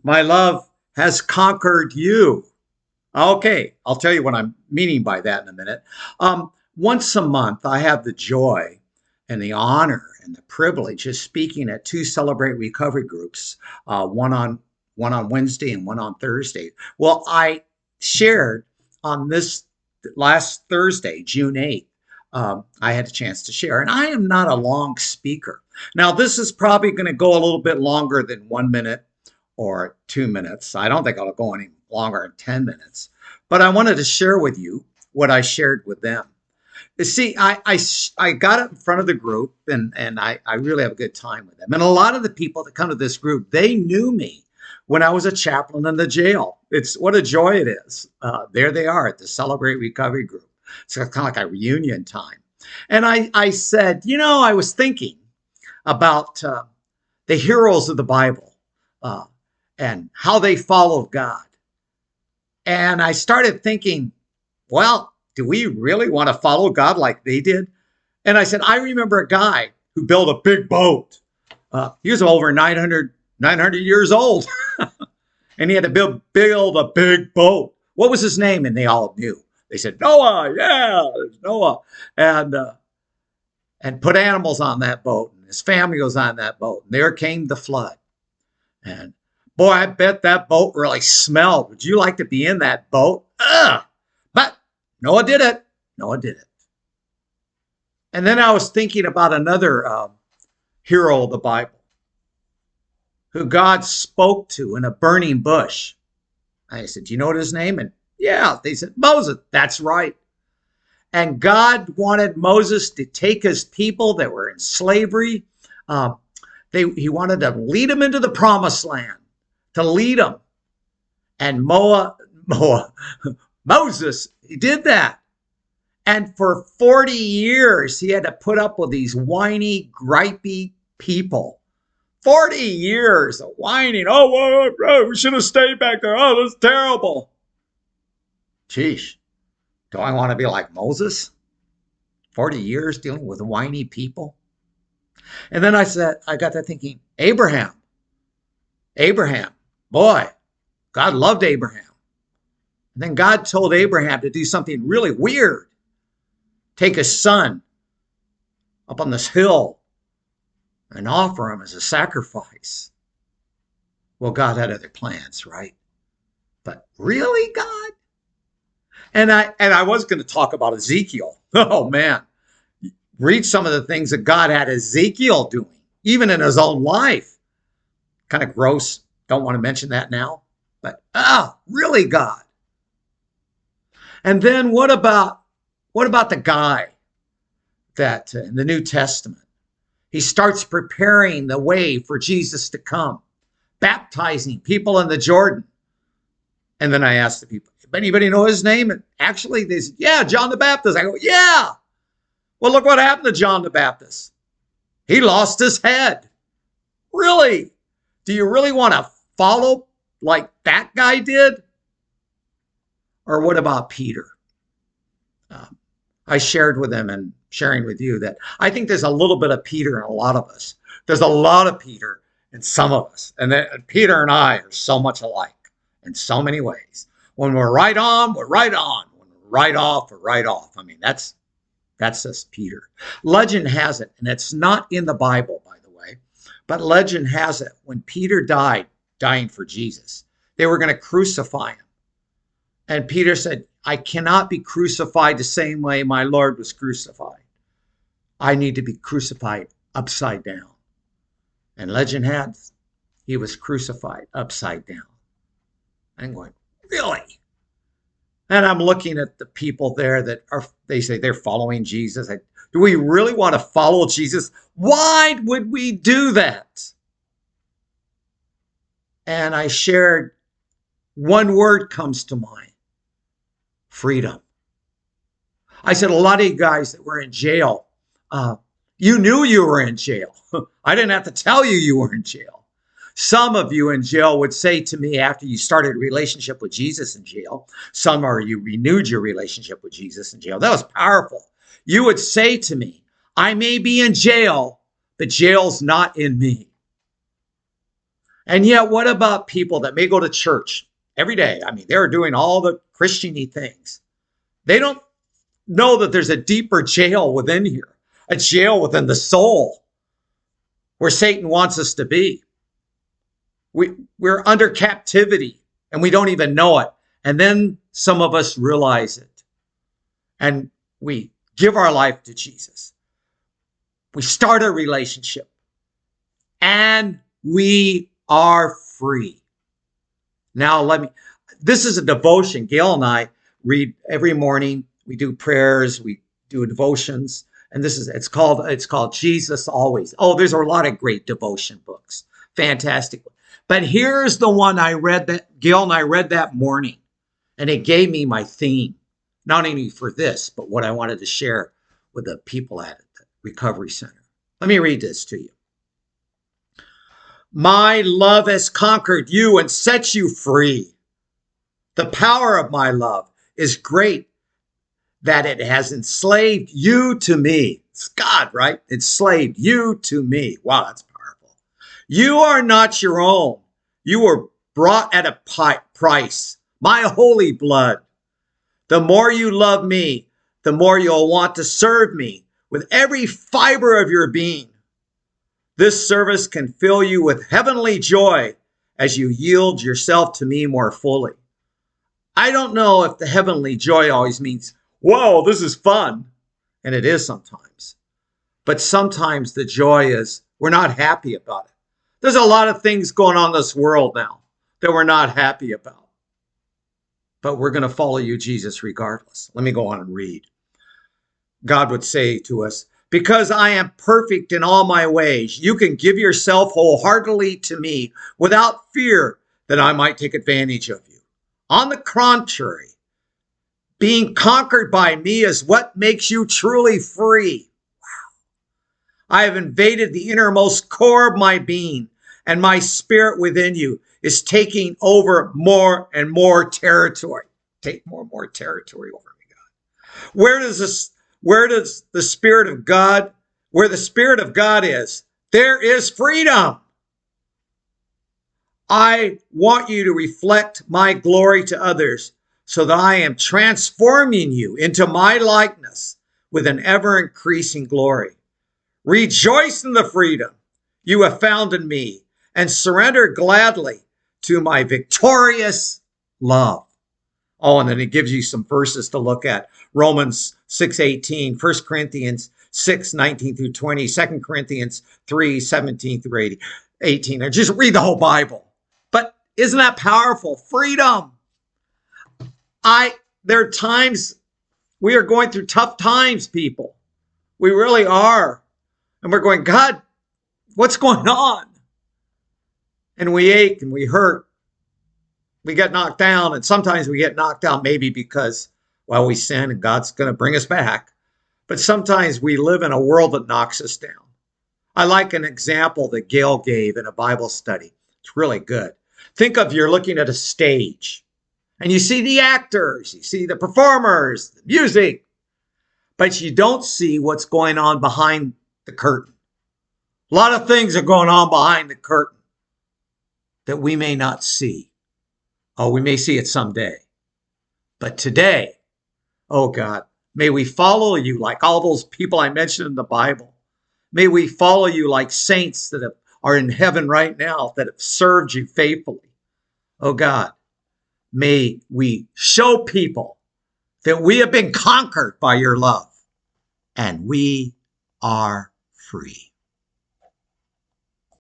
My love has conquered you. Okay, I'll tell you what I'm meaning by that in a minute. Once a month, I have the joy and the honor and the privilege of speaking at two Celebrate Recovery groups, one on Wednesday and one on Thursday. Well, I shared on this last Thursday, June 8th. I had a chance to share, and I am not a long speaker. Now, this is probably going to go a little bit longer than 1 minute or 2 minutes. I don't think I'll go any longer than 10 minutes. But I wanted to share with you what I shared with them. You see, I got up in front of the group and I really have a good time with them. And a lot of the people that come to this group, they knew me when I was a chaplain in the jail. It's what a joy it is. There they are at the Celebrate Recovery group. So it's kind of like a reunion time. And I said, I was thinking about the heroes of the Bible and how they followed God. And I started thinking, well, do we really want to follow God like they did? And I said, I remember a guy who built a big boat. He was over 900 years old. And he had to build a big boat. What was his name? And they all knew. They said, Noah, yeah, there's Noah. And put animals on that boat. And his family was on that boat. And there came the flood. And boy, I bet that boat really smelled. Would you like to be in that boat? Ugh. But Noah did it. Noah did it. And then I was thinking about another hero of the Bible who God spoke to in a burning bush. I said, do you know what his name? And yeah, they said, Moses. That's right. And God wanted Moses to take his people that were in slavery. He wanted to lead them into the promised land, to lead them. And Moses, he did that. And for 40 years, he had to put up with these whiny, gripey people. 40 years of whining. Oh, we should have stayed back there. Oh, that's terrible. Sheesh. Do I want to be like Moses? 40 years dealing with whiny people? And then I got to thinking, Abraham, boy, God loved Abraham. And then God told Abraham to do something really weird. Take his son up on this hill and offer him as a sacrifice. Well, God had other plans, right? But really, God? And I was going to talk about Ezekiel. Oh, man. Read some of the things that God had Ezekiel doing, even in his own life. Kind of gross. Don't want to mention that now. But, really, God? And then what about the guy that in the New Testament, he starts preparing the way for Jesus to come, baptizing people in the Jordan. And then I asked the people, anybody know his name? And actually they said, yeah, John the Baptist. I go, yeah. Well, look what happened to John the Baptist. He lost his head. Really? Do you really want to follow like that guy did? Or what about Peter? I shared with him and sharing with you that I think there's a little bit of Peter in a lot of us. There's a lot of Peter in some of us. And Peter and I are so much alike in so many ways. When we're right on, we're right on. When we're right off, we're right off. I mean, that's just Peter. Legend has it, and it's not in the Bible, by the way, but legend has it when Peter died, dying for Jesus, they were going to crucify him. And Peter said, I cannot be crucified the same way my Lord was crucified. I need to be crucified upside down. And legend has he was crucified upside down. I'm going, really? And I'm looking at the people there that they say they're following Jesus. Do we really want to follow Jesus? Why would we do that? And I shared, one word comes to mind. Freedom. I said, a lot of you guys that were in jail, you knew you were in jail. I didn't have to tell you you were in jail. Some of you in jail would say to me after you started a relationship with Jesus in jail, some or you renewed your relationship with Jesus in jail. That was powerful. You would say to me, I may be in jail, but jail's not in me. And yet, what about people that may go to church every day? I mean, they're doing all the Christian-y things. They don't know that there's a deeper jail within here, a jail within the soul where Satan wants us to be. We're under captivity and we don't even know it. And then some of us realize it and we give our life to Jesus. We start a relationship and we are free. Now, this is a devotion. Gail and I read every morning. We do prayers, we do devotions, and it's called Jesus Always. Oh, there's a lot of great devotion books. Fantastic. But here's the one I read that Gail and I read that morning, and it gave me my theme, not only for this, but what I wanted to share with the people at the Recovery Center. Let me read this to you. My love has conquered you and set you free. The power of my love is great that it has enslaved you to me. It's God, right? Enslaved you to me. Wow, that's powerful. You are not your own. You were brought at a price, my holy blood. The more you love me, the more you'll want to serve me with every fiber of your being. This service can fill you with heavenly joy as you yield yourself to me more fully. I don't know if the heavenly joy always means, whoa, this is fun. And it is sometimes. But sometimes the joy is we're not happy about it. There's a lot of things going on in this world now that we're not happy about. But we're going to follow you, Jesus, regardless. Let me go on and read. God would say to us, because I am perfect in all my ways, you can give yourself wholeheartedly to me without fear that I might take advantage of you. On the contrary, being conquered by me is what makes you truly free. Wow. I have invaded the innermost core of my being, and my spirit within you is taking over more and more territory. Take more and more territory over me, God. Where does the Spirit of God, where the Spirit of God is, there is freedom. I want you to reflect my glory to others so that I am transforming you into my likeness with an ever-increasing glory. Rejoice in the freedom you have found in me and surrender gladly to my victorious love. Oh, and then it gives you some verses to look at. Romans 6:18, 1 Corinthians 6:19 through 20, 2 Corinthians 3:17 through 18. And just read the whole Bible. But isn't that powerful? Freedom. There are times we are going through tough times, people. We really are. And we're going, God, what's going on? And we ache and we hurt. We get knocked down. And sometimes we get knocked down maybe because, well, we sin and God's going to bring us back. But sometimes we live in a world that knocks us down. I like an example that Gail gave in a Bible study. It's really good. Think of you're looking at a stage and you see the actors, you see the performers, the music, but you don't see what's going on behind the curtain. A lot of things are going on behind the curtain that we may not see. Oh, we may see it someday. But today, oh God, may we follow you like all those people I mentioned in the Bible. May we follow you like saints that are in heaven right now that have served you faithfully. Oh God, may we show people that we have been conquered by your love and we are free.